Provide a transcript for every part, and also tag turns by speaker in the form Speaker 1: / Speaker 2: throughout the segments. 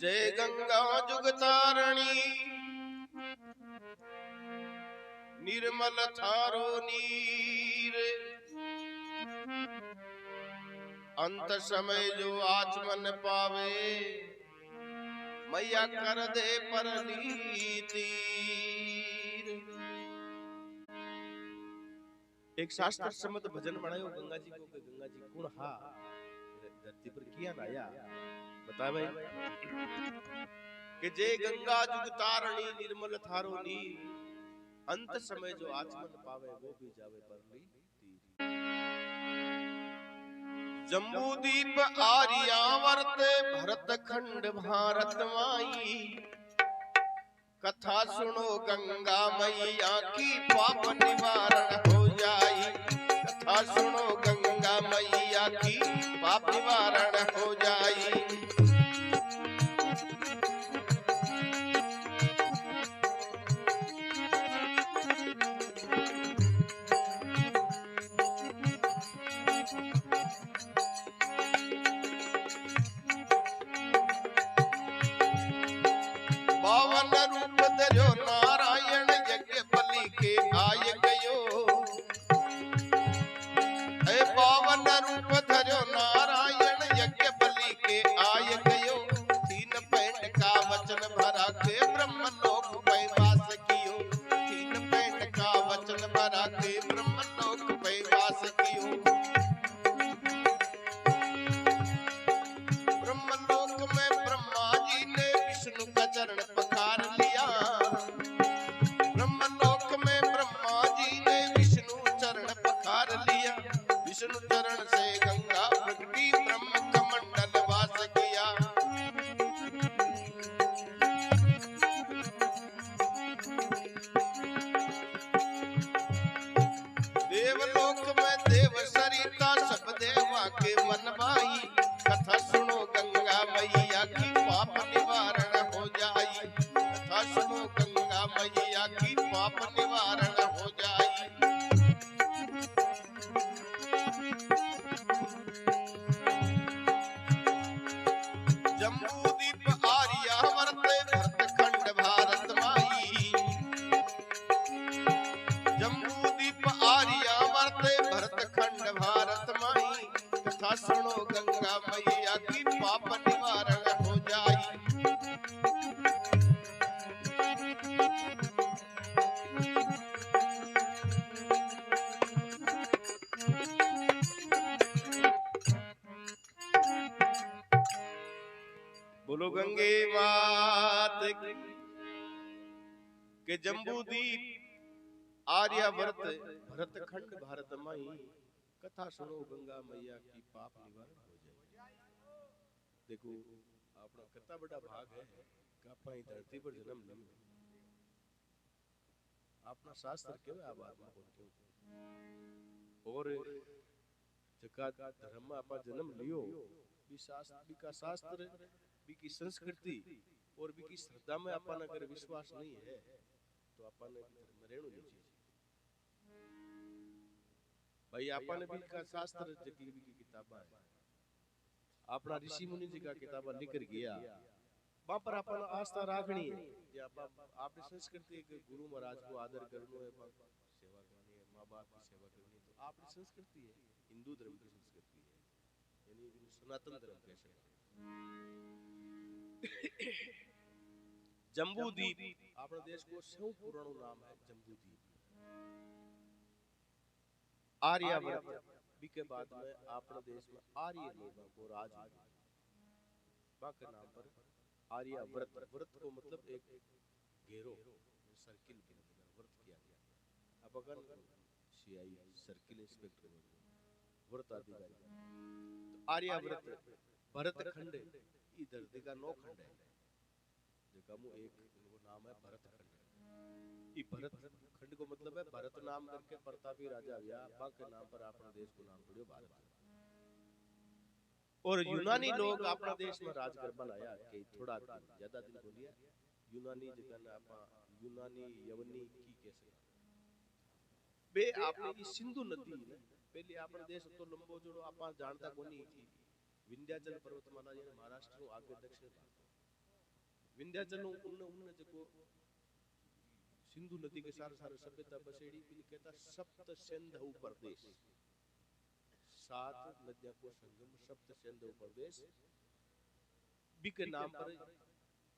Speaker 1: जय गंगा जुगतारणी निर्मल थारो नीर अंत समय जो आचमन पावे मैया कर दे परली तीर। एक शास्त्र सम्मत भजन बनायो गंगा जी को कि गंगा जी कौन हा धरती पर किया लाया बता भाई कि जय गंगा जुगतारणी निर्मल थारो नीर अंत समय जो आचमन पावे वो भी जावे परली तीर। जम्बूदीप आर्यावर्त भरत खंड भारत माई कथा सुनो गंगा मैया की पाप निवारण हो जाई। कथा सुनो गंगा मैया की पाप निवारण हो जाई। बावन रूप धर्यो नारायण यज्ञ बलि के आय गयो। बावन रूप धर्यो नारायण यज्ञ बलि के आय गयो। तीन पैंड का वचन भरा के ब्रह्म लोक पे वास कियो। तीन पैंड का वचन भरा के ब्रह्म लोक पे वास कियो। ब्रह्म लोक में ब्रह्मा जी ने विष्णु का चरण पखार लिया। ब्रह्म लोक में ब्रह्मा जी ने विष्णु चरण पखार लिया। विष्णु चरण से गंगा प्रगटी ब्रह्म कमंडल वास किया। देवलोक में देव सरिता सब देवा के मन भाई। कथा सुनो गंगा मैया की पाप निवारण हो जाई। कथा सुनो गंगा मैया की पाप निवारण हो जाई। जम्बूदीप आर्यावर्त भरत खंड भारत माई। जम्बूदीप आर्यावर्त भरत खंड भारत माई। कथा सुनो गंगा मैया की पाप निवारण हो जाई। बोलो गंगे मात की। के जम्बूदीप आर्यावर्त भरत खंड भारत माई। कथा सुनो गंगा मैया की पाप निवारण हो जाए। देखो अपना कितना बड़ा भाग है कि आप धरती पर जन्म लियो। अपना शास्त्र क्यों है बात में क्यों और जका धर्म में आप जन्म लियो भी का शास्त्र भी की संस्कृति और भी की श्रद्धा में अपन अगर विश्वास नहीं है तो अपन धर्म रहनो नहीं चाहिए भाई। अपन भी का शास्त्र जकी भी की किताबा है अपना ऋषि मुनि जी का किताबा लिख कर गया वहां पर अपन आस्था रखनी है जे आपने संस्कृति के गुरु महाराज को आदर करनो है सेवा करनी है माँ बाप की सेवा करनी है तो आपकी संस्कृति है हिंदू धर्म की संस्कृति है यानी सनातन धर्म कह सकते हैं। जम्बूदीप अपने देश को सौ पुरानो नाम है जम्बूदीप। आर्यावर्त भी के बाद में अपने देश में आर्य लोगों को राज के नाम पर आर्यावर्त व्रत को मतलब एक घेरो सर्किल व्रत किया गया। अब अगर सीआई सर्किल इंस्पेक्टर व्रत अधिकारी तो आर्यावर्त भरत खंड इधर दिखा 9 खंड है जगह में एक वो नाम है भरत खंड। ये भरत खंड को मतलब है भरत नाम करके प्रतापी राजा व्यापा के नाम पर अपने देश को नाम पड़ियो भारत। और यूनानी लोग अपना देश में राज कर बनाया कि थोड़ा ज्यादा दिन बोलिया यूनानी जगह आपा यूनानी यवनी की कैसे बे आपने ये सिंधु नदी ने पहले अपना देश तो लंबो जोड़ो आपा जानता कोनी थी विंध्याचल पर्वतमाला यानी महाराष्ट्र नो आगे दक्षिण भाग विंध्याचल उन उन जको सिंधु नदी के सारे सारे सभ्यता बसेड़ी बिन कहता सप्त सिंधु प्रदेश, 7 नदियों को संगम सप्त सिंधु प्रदेश बी के नाम पर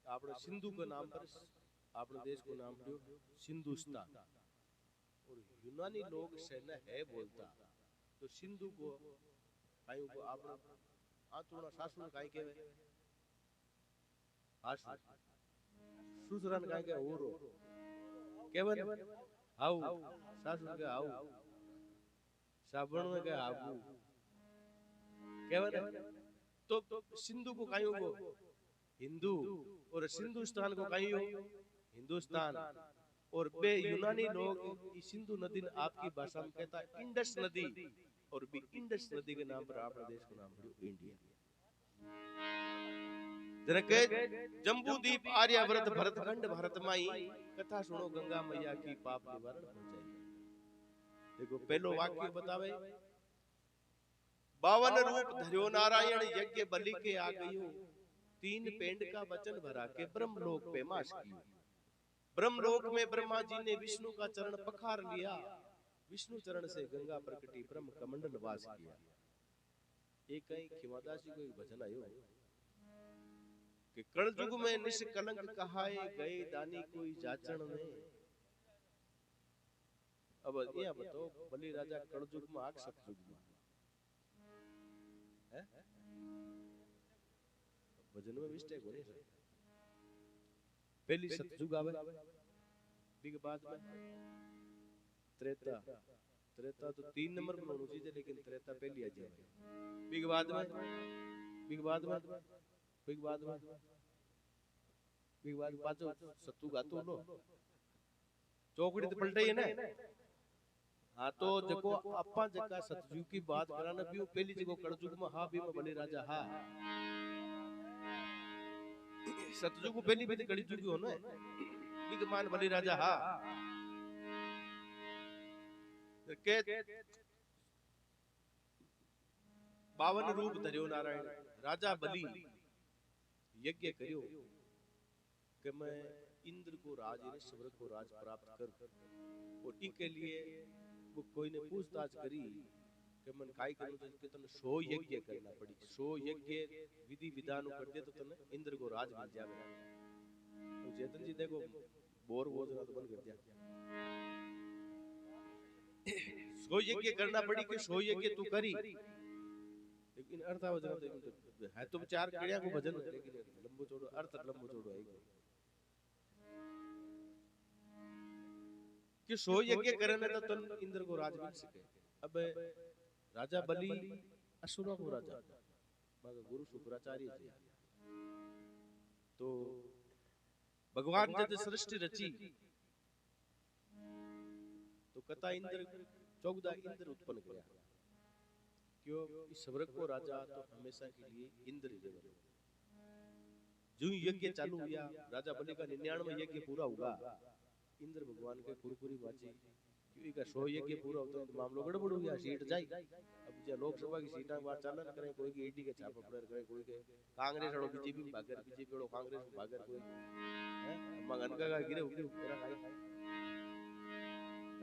Speaker 1: आपने सिंधु के नाम पर अपने देश को नाम दियो सिंधुस्तान। और यूनानी लोग सेना है बोलता तो सिंधु को काई को आपने आतुना सासुन काई केवे आसु सुसरन काई के ओरो केवन हाउ सासुन के हाउ साबण में के आबू केवन। तो सिंधु को काई को हिंदू और सिंधुस्तान को काई हिंदुस्तान। और बे यूनानी लोग इस सिंधु नदी ने आपकी भाषा में कहता इंडस नदी और भी इंडस नदी के नाम पर अपने देश को नाम दियो इंडिया। जरा के जम्बूद्वीप आर्यावर्त भरतखंड भारत माई कथा सुनो गंगा मैया की पाप निवारण हो जाए। देखो पहलो वाक्य बतावे 52 रूप धर्यो नारायण यज्ञ बलि के आ गयो 3 पेंड का वचन भरा के ब्रह्मलोक पे मास कियो। ब्रह्मलोक में ब्रह्मा जी ने विष्णु का चरण पखार लिया, विष्णु चरण से गंगा प्रकटी ब्रह्म कमंडल वास किया। एक कहीं खिमादासी को भजन आयो कि कलयुग में निष्कलंक कहाए गए दानी कोई जाचन ने। अब ये बताओ बलि राजा कलयुग में आग सतयुग में है भजन में मिस्टेक होनी है। पहली सतयुग आवे बिग बाद में त्रेता, त्रेता तो 3 नंबर पर होना चाहिए लेकिन त्रेता पहली आ जाए। बिग बाद में बिग बाद में बिग बाद में बिग बाद पाछो सतयुग आतो लो चौकड़ी तो पलटे है ना। हाँ तो देखो अपा जका सतयुग की बात कराना भी पहली जगह कलयुग में हा भी में बलि राजा हा सतयुग को पहली भी कड़ी चुकी हो ना बिग मान बलि राजा हा के 52 रूप धर्यो नारायण राजा बलि यज्ञ करियो कि मैं इंद्र को राज स्वर्ग को राज प्राप्त कर। और इनके लिए वो कोई ने पूछताछ करी कि मन काय करूं तो कि तने 100 यज्ञ करना पड़ी। 100 यज्ञ विधि विधान कर दे तो तने इंद्र को राज मिल जावे। तो चेतन जी देखो बोर बोझना तो बंद कर दिया। 100 यज्ञ करना पड़ी कि 100 यज्ञ तू करी लेकिन अर्थ आवजना तो है तो 4 कीड़िया को भजन लेकिन लंबो चौड़ो अर्थ लंबो चौड़ो है कि 100 यज्ञ करने तो तन इंद्र को राज मिल सके। अब राजा बलि असुरों को राजा मगर गुरु शुक्राचार्य जी तो भगवान जब सृष्टि रची तो कथा इंद्र 14 इंद्र उत्पन्न किया। क्यों इस स्वर्ग को राजा तो हमेशा के लिए इंद्र ही रहेगा। जो यज्ञ चालू हुआ राजा बलि का 99 यज्ञ पूरा हुआ इंद्र भगवान के कुरकुरी बाजी क्योंकि का 100 यज्ञ पूरा होता तो मामलो गड़बड़ हो गया सीट जाई। अब जो लोकसभा की सीटा बात चालन करे कोई की एडी के छापा पड़े करे कोई के कांग्रेस वालों बीजेपी में भागर बीजेपी वालों कांग्रेस में भागर कोई है मगन का गिरे उगरे तेरा खाई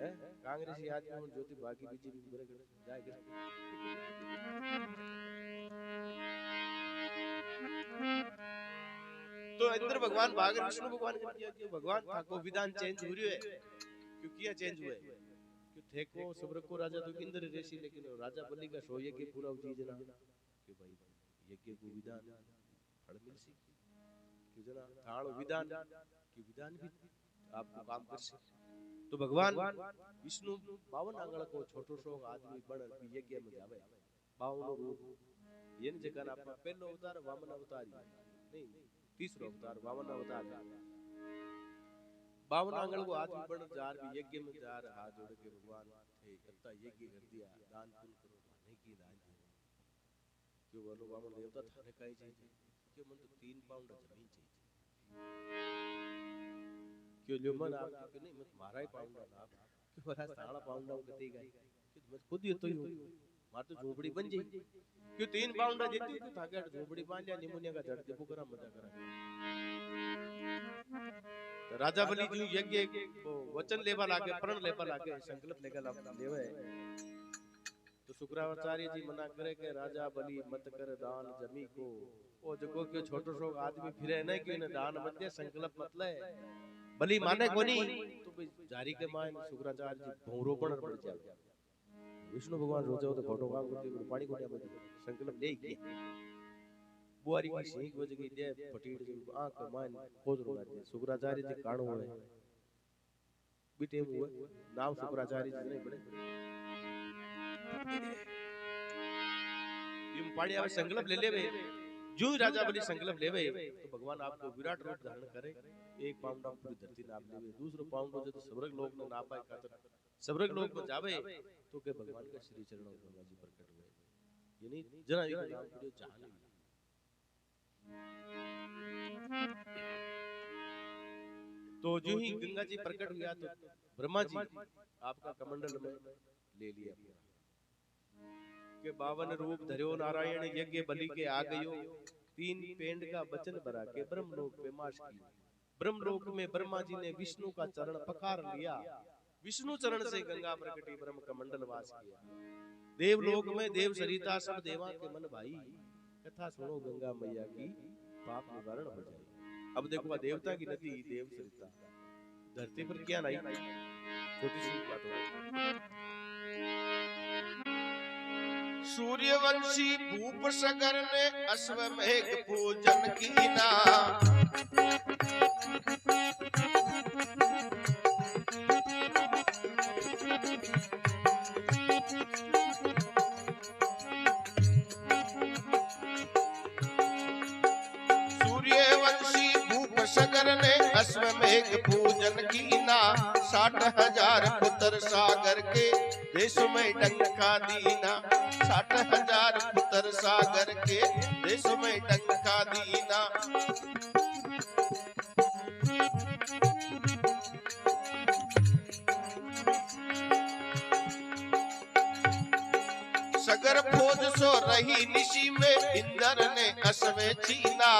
Speaker 1: है कांग्रेस ही आदमी और ज्योति बाकी बीजेपी में करे जाए गिर तो इंद्र भगवान भागर विष्णु भगवान ने किया कि भगवान था को विधान चेंज हो रही है क्यों किया चेंज हुआ है क्यों थे को स्वर्ग को राजा तो इंद्र ऋषि लेकिन राजा बलि का 100 यज्ञ पूरा हो चीज ना कि भाई यज्ञ को विधान फल मिल सी कि जना थाल विधान कि विधान भी आपको काम कर से। तो भगवान विष्णु 52 आंगल को छोटो सो आदमी बन यज्ञ में जावे 52 रूप ये जगह आपका पहलो अवतार वामन अवतार नहीं तीसरो अवतार वामन अवतार 52 आंगल को आदमी बन जार भी यज्ञ में जार हाथ जोड़ के भगवान थे इतना यज्ञ कर दिया दान पुण्य करो माने की दान दो क्यों बोलो वामन देवता थाने काई चाहिए क्यों मन तो 3 पाउंड जमीन चाहिए क्यों लियो मन आप कि नहीं मत मारा ही पाउंड ना क्यों बड़ा सारा पाउंड ना कते गई क्यों मैं खुद ही तो ही मार तो झोपड़ी बन जाई क्यों 3 पाउंड देती तो थाके झोपड़ी बांध लिया निमोनिया का झड़ के बुकरा मजा करा राजा बलि जो यज्ञ वचन लेवा लागे, प्रण लेवा लागे, संकल्प लेवे, तो शुक्राचार्य जी मना करे के राजा बलि मत कर दान जमी को। ओ जगो के छोटो सो आदमी फिरे नहीं कि ने दान मत दे, संकल्प मत ले, बलि माने कोनी तो भाई जारी के मान शुक्राचार्य जी भौरो पण पड़ जाए। विष्णु भगवान रोजे तो खोटो काम करते पानी को नहीं, संकल्प ले की बुआरी की सिंह वज गई दे फटीड़ जो आंख मान खोजरो मार दे। शुक्राचार्य जी काणो है बीटे हुए नाम शुक्राचार्य जी नहीं पड़े इम पाड़ी आवे संकल्प ले लेवे। जो राजा बलि संकल्प लेवे तो भगवान आपको विराट रूप धारण करे, एक पाउंड आप पूरी धरती नाप लेवे, दूसरो पाउंड हो तो स्वर्ग लोक में ना पाए खातर स्वर्ग लोक में जावे तो के भगवान के श्री चरणों में गंगा जी प्रकट हुए, यानी जना एक नाम पड़ियो जाने। तो जो ही गंगा जी प्रकट हुआ तो ब्रह्मा जी आपका कमंडल में ले लिया के 52 रूप धर्यो नारायण यज्ञ बलि के आ गयो, 3 पेंड का वचन भरा के ब्रह्मलोक में माश की। ब्रह्मलोक में ब्रह्मा जी ने विष्णु का चरण पखार लिया, विष्णु चरण से गंगा प्रकटी, ब्रह्म कमंडल वास किया। देवलोक में देव सरिता सब देवा के मन भाई, कथा सुनो गंगा मैया की पाप निवारण हो जाए। अब देखो देवता की नदी देव सरिता धरती पर क्या नहीं, छोटी सी बात हो। सूर्यवंशी भूप सगर ने अश्वमेघ पूजन कीना, सूर्यवंशी भूप सगर ने अश्वमेघ पूजन कीना, 60,000 पुत्र सागर के देश में डंका दीना, 60,000 पुत्र सागर के देश में डंका दीना। सगर फौज सो रही निशी में इंद्र ने अश्वे चीना,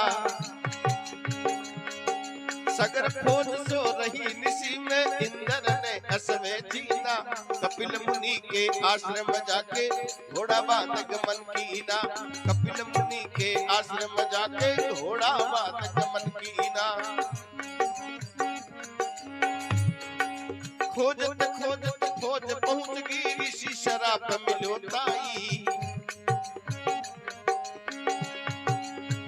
Speaker 1: सगर फौज सो रही निशी में इंद्र ने अश्वे चीना, कपिल मुनि के आश्रम जाके घोड़ा बांध गमन कीना, कपिल मुनि के आश्रम जाके घोड़ा बांध गमन कीना। खोजत खोजत खोज पहुंच गई ऋषि शराब मिलो ताई,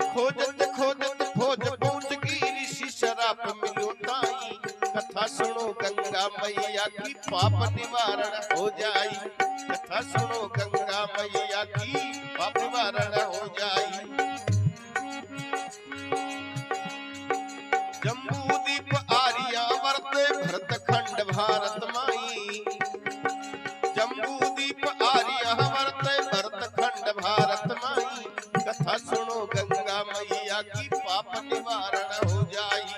Speaker 1: खोजत खोजत खोज पहुंच गई ऋषि शराब मिलो ताई, कथा सुनो गंगा मैया की पाप निवारण हो जाई, कथा सुनो गंगा मैया की पाप निवारण हो जाई। जम्बूदीप आर्यावर्त भरतखंड भारत माई, जम्बूदीप आर्यावर्त भरतखंड भारत माई, कथा सुनो गंगा मैया की पाप निवारण हो जाई।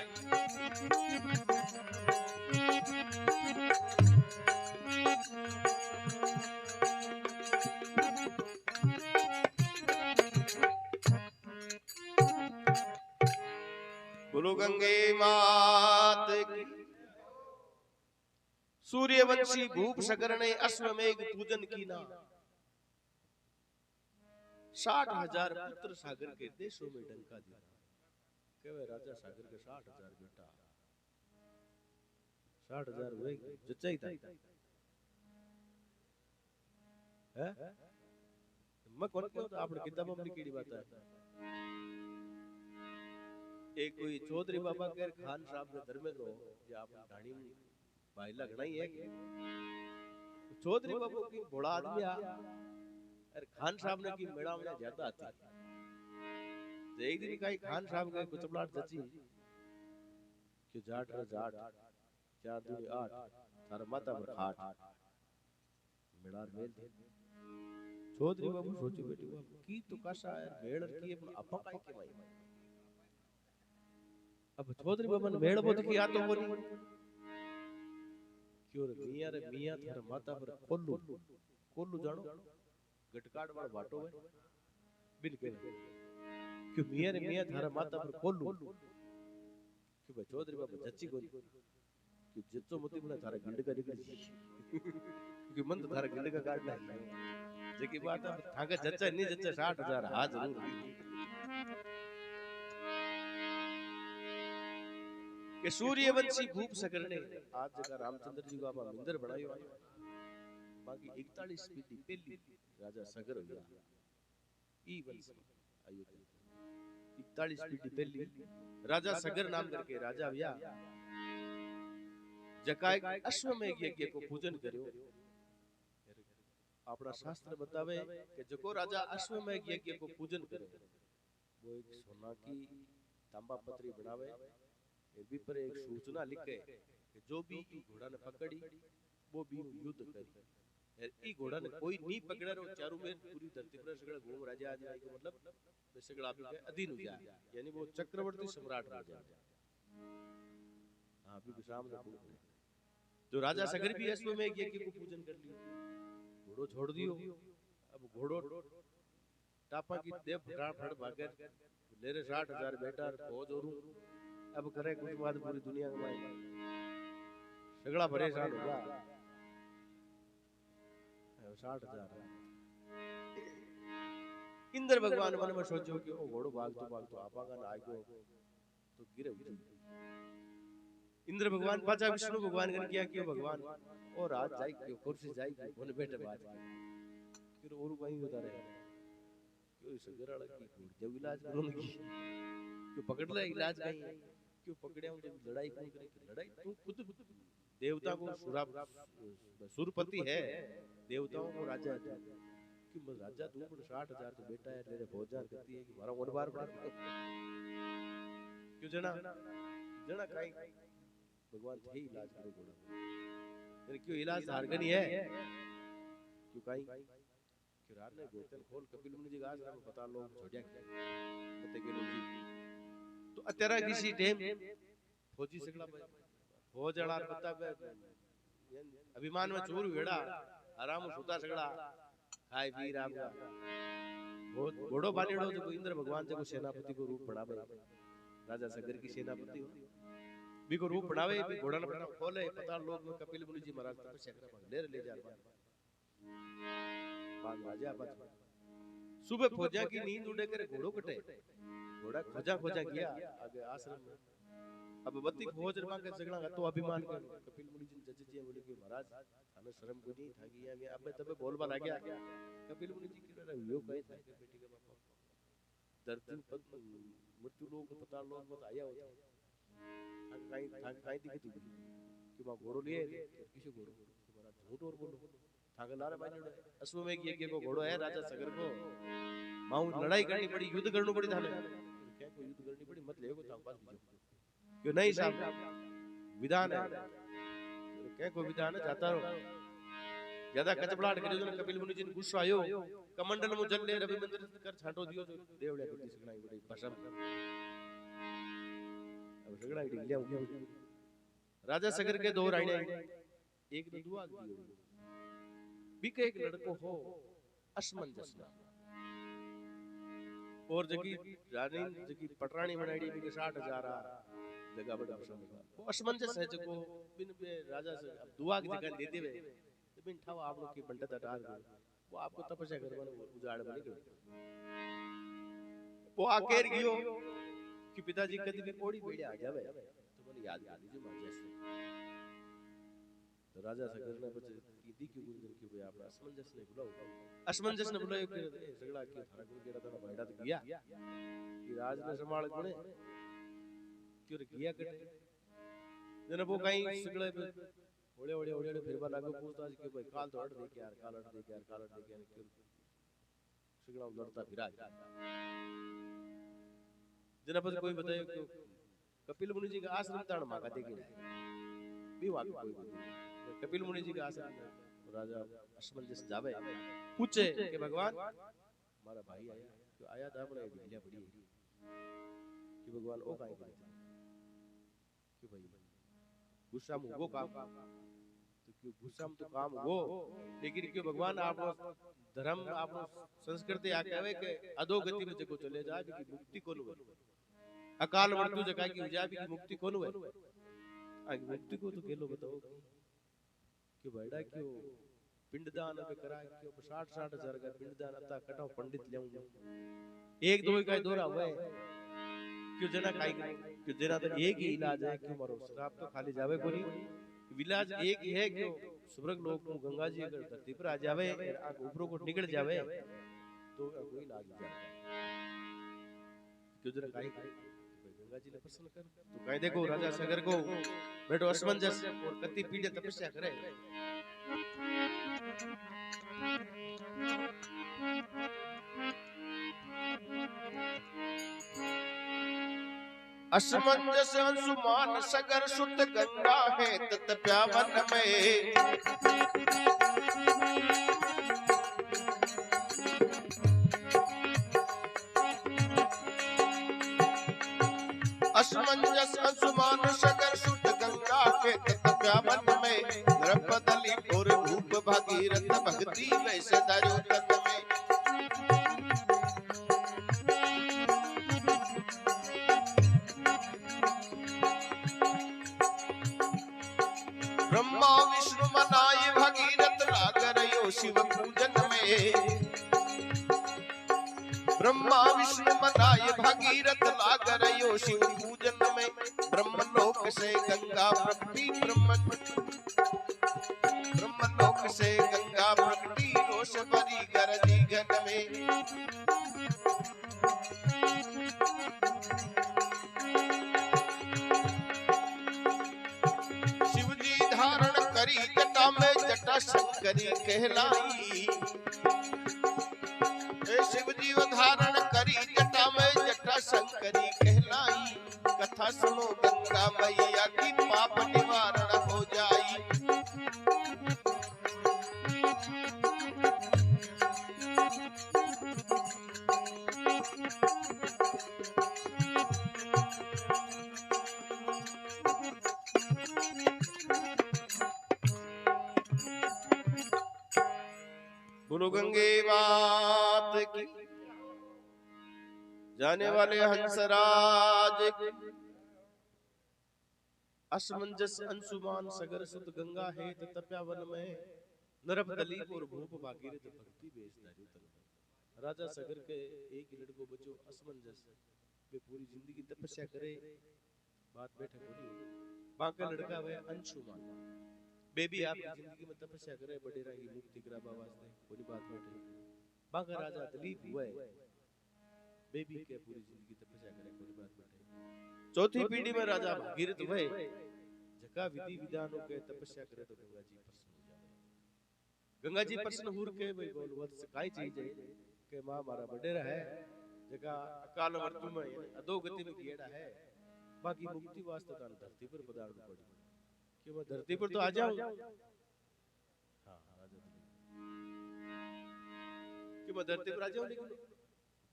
Speaker 1: बोलो गंगे मात की। सूर्यवंशी भूप सगर ने अश्वमेघ पूजन कीना, 60,000 पुत्र सागर के देशों में डंका दिया। केवे राजा सागर के 60,000 बेटा, 60,000 हुए जच्चाई था है मैं कौन कहूं तो आपने किताबों में लिखी बात है। एक कोई चौधरी बाबा के खान साहब ने धर्मेंद्र या आप ढाणी भाई लगना ही है कि चौधरी बाबू की बड़ा आदमी आ और खान साहब ने की मेड़ा में ज्यादा आती है। एक दिन कहीं खान साहब के कुछ बलाट जची कि जाट रे जाट 4 दूनी 8 थार माता पर खाट मेड़ा मेल थे। चौधरी बाबू सोचो बेटी बाबू की तो कासा है मेड़ की अपन आपा काई के भाई। अब चौधरी बाबा ने मेड़ बोध की आतो बोली क्यों रे मियां थार माता पर कोल्लू कोल्लू जानो गटकाड़ वाला बाटो है बिल्कुल क्यों मियां थार माता पर कोल्लू कि भाई चौधरी बाबा जच्ची कोनी कि जच्चो मती बना थारा गिंड का निकली क्योंकि मन तो थारा गिंड का काटना है जेकी बात है थाका जच्चा नहीं जच्चा 60,000 हां जरूर कि सूर्यवंशी भूप सकर ने आज जगह रामचंद्र जी को आपा मिंदर बनायो बाकी 41 पीढ़ी पहली राजा सगर हो गया ई वंश अयोध्या 41 पीढ़ी पहली राजा सगर नाम करके राजा हुआ जकाय अश्वमेघ यज्ञ को पूजन कर्यो अपना शास्त्र बतावे कि जको राजा अश्वमेघ यज्ञ को पूजन करे वो एक सोना की तांबा पत्री बनावे फिर भी पर एक सूचना लिखे कि जो भी ई घोड़ा ने पकड़ी वो भी युद्ध करी ई घोड़ा ने कोई नहीं पकड़ा रो चारों में पूरी धरती पर सगड़ा घूम राजा आ जाए का मतलब सगड़ा आप के अधीन हो जाए यानी वो चक्रवर्ती सम्राट हो जाए हां अभी विश्राम से जो राजा सगर भी अश्वमेघ यज्ञ को पूजन कर लिया घोड़ो छोड़ दियो अब घोड़ो टापा की देव फड़ा फड़ भागर लेरे 60,000 बेटा फौज और अब करे कुछ बात पूरी दुनिया में सगड़ा परेशान हो गया 60,000 इंद्र भगवान मन में सोचो कि ओ घोड़ो भागतो आपा का ना आगो तो गिरे उठी इंद्र भगवान पाचा विष्णु भगवान ने किया कि भगवान और रात जाई क्यों कुर्सी जाई क्यों बैठे बात फिर और वही होता रहे क्यों सगर वाला की घोड़ जब इलाज करोगे क्यों पकड़ ले इलाज कहीं क्यों पकड़े हम तो लड़ाई कौन करे लड़ाई तू खुद देवता को सुरपति है देवताओं को राजा है कि मैं राजा तू पर 60,000 तो बेटा है तेरे भोजन करती है कि मारा वन बार क्यों जना जना काई भगवान थे इलाज करो घोड़ा फिर क्यों इलाज हारगनी है क्यों काई क्यों रात ने गोतन खोल कपिल मुनि जी का आश्रम बता लो छोड़िया बते के लोग तो अतेरा किसी टाइम फौजी सगला फौज वाला बता अभिमान में चूर वेड़ा आराम सुता सगला खाए पी राम का बहुत घोड़ो बानेड़ो जो इंद्र भगवान जो सेनापति को रूप बनावे राजा सगर की सेनापति हो भी को रूप बनावे भी घोड़ा ने पटा खोले पता लोग में कपिल मुनि जी महाराज तपस्या करे ले जा बाग राजा पास सुबह फौजा की नींद उड़े करे घोड़ो कटे घोड़ा खोजा गया आगे आश्रम में अब बत्ती फौज रमा के झगड़ा का तो अभिमान कर कपिल मुनि जी जज जी बोले कि महाराज थाने शर्म को नहीं था कि मैं अब तबे बोलबा आ गया कपिल मुनि जी कह रहा यो कहे था कि बेटी का बाप धरती पर मृत्यु लोग पता लोग मत आया होता थाक काई दिखती कि मां घोड़ो लिए किसे घोड़ो महाराज झूठ और बोलो थाक लारे भाई अश्वमेघ यज्ञ को घोड़ो है राजा सगर को मां लड़ाई करनी पड़ी युद्ध करना पड़ी थाने क्या को युद्ध करनी पड़ी मत लेगो थाक पास बीजो क्यों नहीं साहब विधान है क्या को विधान है जाता रहो ज्यादा कचबड़ाट करे जो कपिल मुनि जी गुस्सा आयो कमंडल में जल ले रवि मंदिर कर छांटो दियो जो देवड़े करती सकनाई बड़ी भसम अब सगड़ा ढिलिया हो राजा सगर के दो राणी एक ने दुआ दियो बीके एक लड़को हो असमंजस और जगी रानी जगी पटरानी बनाईडी बीके 60,000 जगह बड़ा पसंद वो असमंजस है जको बिन पे राजा से अब दुआ की जगह दे देवे तो बिन ठाव आप लोग की पंडित हटार वो आपको तपस्या करवाने उजाड़ बने गयो वो आकेर गयो कि पिताजी कदी भी कोड़ी बेड़े आ जावे तो મને याद कर लीजिए मां जैसे तो राजा सगर ने बचे कीदी की गुंजन की भाई आप असमंजस ने बुलायो कि झगड़ा के थारा को केड़ा तना बैठा तो गया कि राज ने संभाल कोने क्यों गया कटे जने वो कहीं सगळे ओड़े फिरवा लागो पूछता कि भाई काल तो हट दे के यार काल हट दे के यार काल हट दे के क्यों सगड़ा लड़ता फिरा जना पर कोई बतायो कि कपिल मुनि जी का आश्रम ताण माका देगी भी वाक कोई बतायो कपिल मुनि जी का आश्रम राजा असमंजस जावे पूछे कि भगवान हमारा भाई आया तो आया था अपने ढीलिया पड़ी कि भगवान ओ काई करे कि भाई गुस्सा में वो काम तो क्यों गुस्सा में तो काम वो लेकिन क्यों भगवान आप धर्म आप संस्कृति आ कहवे के अधोगति में जको चले जाए कि मुक्ति कोन अकाल मृत्यु जका की उजाबी की मुक्ति कौन हुए आगे मुक्ति को तो गेलो बताओ कि बड़ा क्यों पिंडदान अबे करा क्यों 60 हजार का पिंडदान अता कटाओ पंडित लेऊं एक दो का दौरा हुए क्यों जना काई क्यों जना तो एक ही इलाज है क्यों मरो श्राप तो खाली जावे कोनी इलाज एक ही है क्यों स्वर्ग लोक में गंगा जी अगर धरती पर आ जावे आग ऊपर को निकल जावे तो कोई इलाज हो जाए क्यों जना काई गंगा जी ने प्रसन्न कर तो काई देखो राजा सगर को बैठो असमंजस और कति पीड़े तपस्या करे असमंजस अंशुमान सगर सुत गंगा है तत्प्या वन में असमंजस अंशुमान सगर सुत गंगा है तत्प्या वन में द्रौपदी और रूप भागीरथ भक्ति वैसे दारू तत में ब्रह्मा विष्णु मनाए भगीरथ लागर यो शिव पूजन में ब्रह्मा विष्णु मनाए भगीरथ लागर यो शिव पूजन में ब्रह्मलोक से गंगा प्रगटी ब्रह्मलोक से गंगा प्रगटी रोष भरी गरजी घन में जटा में जटा शंकरी कहलाई शिव जी धारण करी जटा में जटा शंकरी कहलाई कथा सुनो गंगा मैया की पाप निवारण हो जाई बोलो गंगे बात की जाने वाले हंसराज की असमंजस अंशुमान सगर सुत गंगा है तप्या वन में नरप दलीप और भूप भागीरथ भक्ति बेच दारू तन राजा सगर के एक ही लड़को बचो असमंजस वे पूरी जिंदगी तपस्या करे बात बैठक बोली बाका लड़का वे अंशुमान बेबी आपकी जिंदगी में तपस्या करे बडेरा की मुक्ति करावा वास्ते कोई बात बैठे बाका राजा दलीप हुए बेबी के पूरी जिंदगी तपस्या करे कोई बात बैठे चौथी पीढ़ी में राजा भागीरथ हुए जका विधि विधानों के तपस्या करे तो गंगा जी प्रसन्न हो जावे गंगा जी प्रसन्न हुर के भाई बोल वत्स काई चीज है के मां मारा बडेरा है जका अकाल मृत्यु में अधोगति में गिएड़ा है बाकी मुक्ति वास्ते तान धरती पर पधारना पड़ी कि मैं धरती पर तो आ जाऊं हाँ राजा कि मैं धरती पर आ जाऊं लेकिन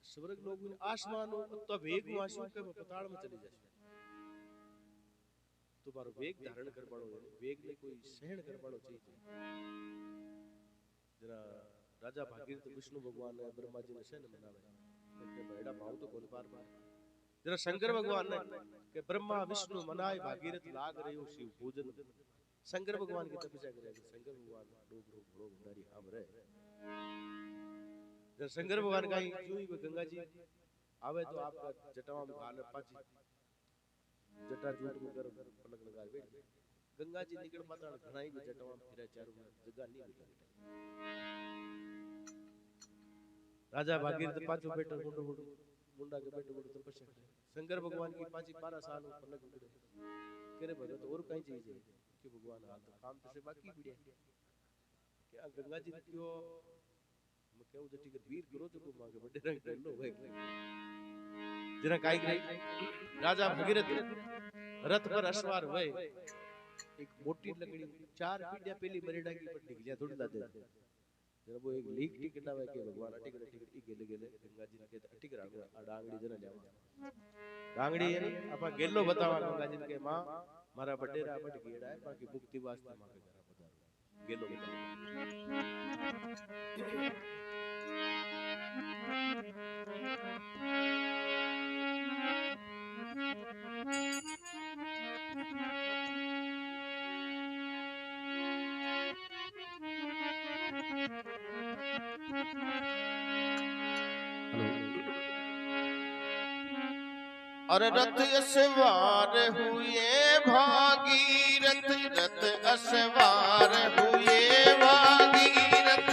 Speaker 1: स्वर्ग लोग में आसमान तो वेग माशू के मैं पताल में चली जाऊं तो बारो वेग धारण कर पड़ो वेग ने कोई सहन कर पड़ो चाहिए जरा राजा भागीरथ विष्णु भगवान ने ब्रह्मा जी ने सहन मनावे के बड़ा भाव तो कोन पार पार जरा शंकर भगवान ने के ब्रह्मा विष्णु मनाए भागीरथ लाग रहो शिव पूजन शंकर भगवान की तपस्या करे शंकर भगवान डोग डोग घोड़ो भंडारी हां रे जब शंकर भगवान का क्यों ही गंगा जी आवे तो आपका जटावा में घाल पाची जटा जूट में कर पलक लगा बैठ गंगा जी निकल माता घणाई भी जटावा में फिरे चारों में जगह नहीं मिला राजा भागीरथ पाछो बैठो मुंडो मुंडो मुंडा के बैठो मुंडो तपस्या करे शंकर भगवान की पाची 12 साल पलक उगड़े करे भगत और कहीं चीज है कि भगवान हाल तो काम तो से बाकी पड़े क्या गंगा जी ने क्यों मैं कहूं जटी के वीर करो जो को मांगे बड़े रंग कर लो भाई जरा काई गई राजा भगीरथ रथ पर अश्वार हुए एक मोटी लकड़ी 4 पीढ़ियां पहली मरेडा की पर निकलिया थोड़ी ला दे जरा वो एक लीक टिकट आवे के भगवान अटिक ई गेले गेले गंगा जी ने के अटिक रागो आ डांगड़ी जरा जावा डांगड़ी यानी आपा गेलो बतावा गंगा जी के मां मारा बडेरा बट गेड़ा है बाकी मुक्ति वास्ते मां के घर पधारो गेलो और रथ असवार हुए भागीरथ, रथ असवार हुए भागीरथ,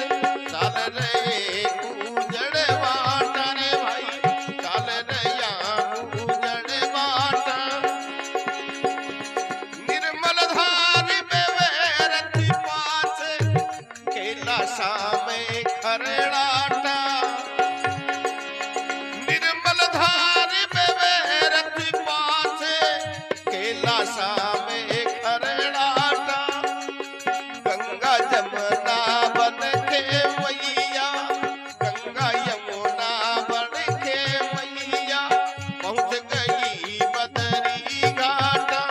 Speaker 1: चल रहे उजड़ बाटा रे भाई, चल रया उजड़ बाटा। निर्मल धार बेवे रथ पास, कैलासा में खरड़ाटा। निर्मल धार बेवे रथ पास, कैलासा में खरड़ाटा। गंगा जमुना बन के मैया, गंगा यमुना बन के मैया, पहुंच गई बदरी घाटा।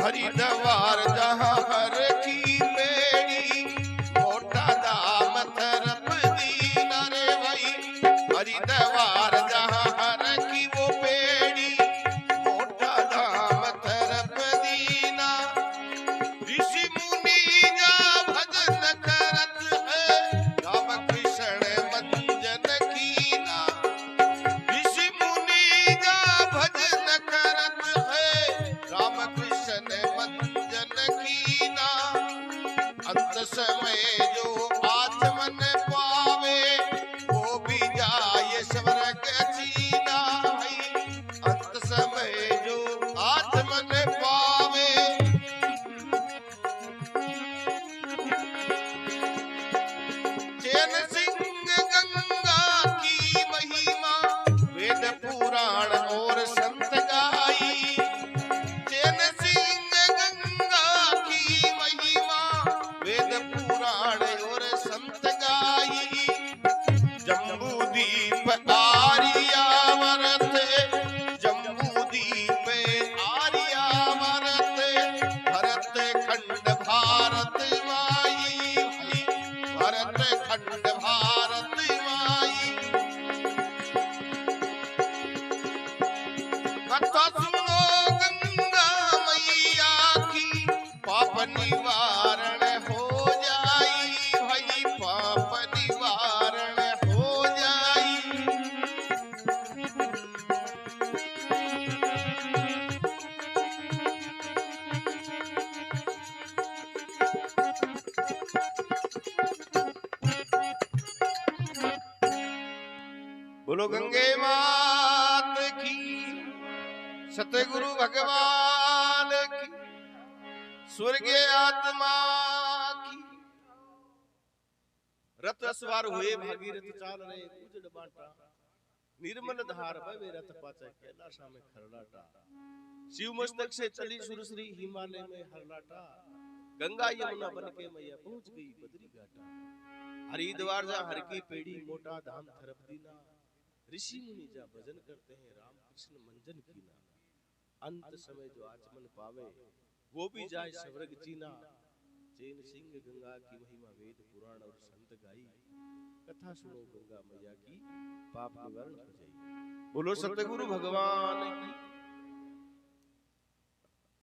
Speaker 1: हरिद्वार जहाँ हर की बेड़ी, मोटा दाम तरफ दीना रे भाई। हरिद्वार जहाँ हर की वो बेड़ी, मोटा दाम तरफ दीना। ऋषि मुनि जा भजन करत है, राम कृष्ण मंजन कीना। ऋषि मुनि जा भजन करत है, राम कृष्ण मंजन कीना। अंत समय जो आत्मन पावे, वो भी जाय स्वर्ग जीना भाई। अंत समय जो आत्मन पावे, चैन सिंह गंगा की महिमा, वेद पुराण और संत गाई। चैन सिंह गंगा की महिमा, वेद पुराण और संत गाई। जम्बूदीप आर्यावर्त, जम्बूदीप आर्यावर्त, भरत खंड भारत माई, भरत खंड भारत माई। कथा सुनो गंगा मैया की, पाप निवारण हो जाई भाई, पाप निवारण हो जाई। बोलो गंगे मात की, सतगुरु भगवान की, स्वर्गीय आत्मा की। रथ असवार हुए भागीरथ, चाल रहे उजड़ बाटा। निर्मल धार बहे रथ पाचा, कैलासा में खरड़ाटा। शिव मस्तक से चली सुरश्री, हिमालय में हरलाटा। गंगा यमुना बन के मैया पहुंच गई बदरी घाटा। हरिद्वार जा हर की पेड़ी, मोटा धाम थरप दीना। ऋषि मुनि जा भजन करते हैं, राम कृष्ण मंजन कीना। अंत समय जो आचमन पावे, वो भी जाए स्वर्ग जीना। चैन सिंह गंगा की महिमा, वेद पुराण और संत गाई। कथा सुनो गंगा मैया की, पाप निवारण हो जाई। बोलो सतगुरु भगवान की।